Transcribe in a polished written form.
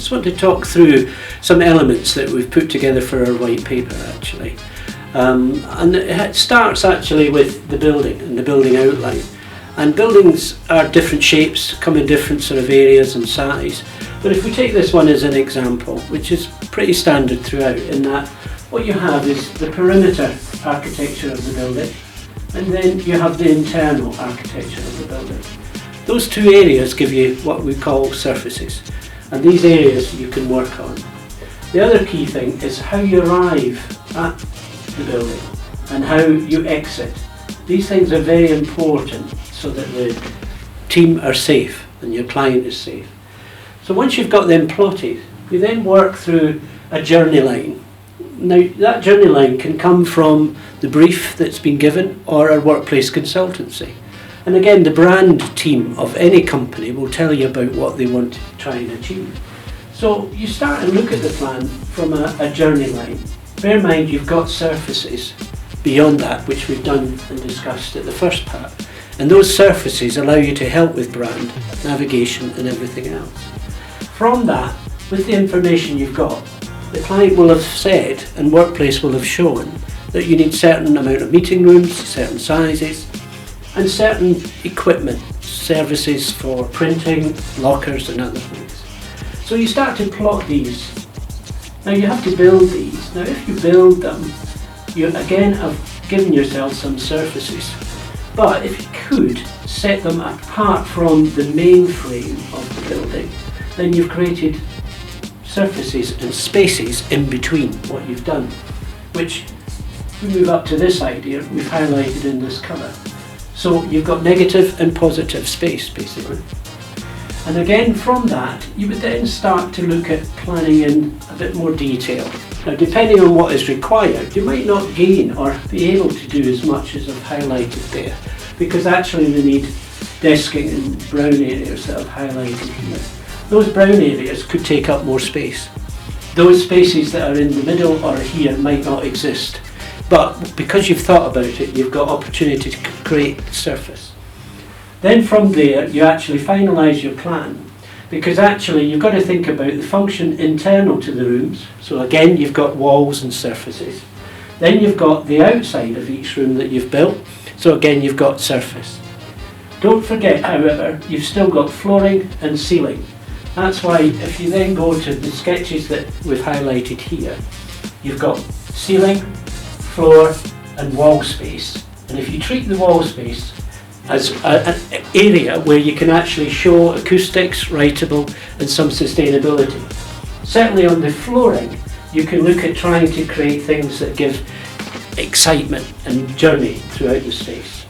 just want to talk through some elements that we've put together for our white paper actually. And it starts actually with the building and the building outline. And buildings are different shapes, come in different sort of areas and size. But if we take this one as an example, which is pretty standard throughout, in that what you have is the perimeter architecture of the building, and then you have the internal architecture of the building. Those two areas give you what we call surfaces, and these areas you can work on. The other key thing is how you arrive at the building and how you exit. These things are very important so that the team are safe and your client is safe. So once you've got them plotted, we then work through a journey line. Now that journey line can come from the brief that's been given or our workplace consultancy. And again, the brand team of any company will tell you about what they want to try and achieve. So you start and look at the plan from a journey line. Bear in mind you've got surfaces beyond that, which we've done and discussed at the first part. And those surfaces allow you to help with brand, navigation and everything else. From that, with the information you've got, the client will have said and workplace will have shown that you need certain amount of meeting rooms, certain sizes and certain equipment, services for printing, lockers and other things. So you start to plot these. Now you have to build these. Now if you build them, you again have given yourself some surfaces. But if you could set them apart from the main frame of the building, then you've created surfaces and spaces in between what you've done, which, if we move up to this idea, we've highlighted in this colour. So you've got negative and positive space basically. And again from that you would then start to look at planning in a bit more detail. Now depending on what is required, you might not gain or be able to do as much as I've highlighted there, because actually we need desking and brown areas that I've highlighted here. Those brown areas could take up more space. Those spaces that are in the middle or here might not exist. But because you've thought about it, you've got opportunity to create surface. Then from there, you actually finalise your plan, because actually you've got to think about the function internal to the rooms. So again, you've got walls and surfaces. Then you've got the outside of each room that you've built. So again, you've got surface. Don't forget, however, you've still got flooring and ceiling. That's why if you then go to the sketches that we've highlighted here, you've got ceiling, floor and wall space. And if you treat the wall space as an area where you can actually show acoustics, writable and some sustainability. Certainly on the flooring, you can look at trying to create things that give excitement and journey throughout the space.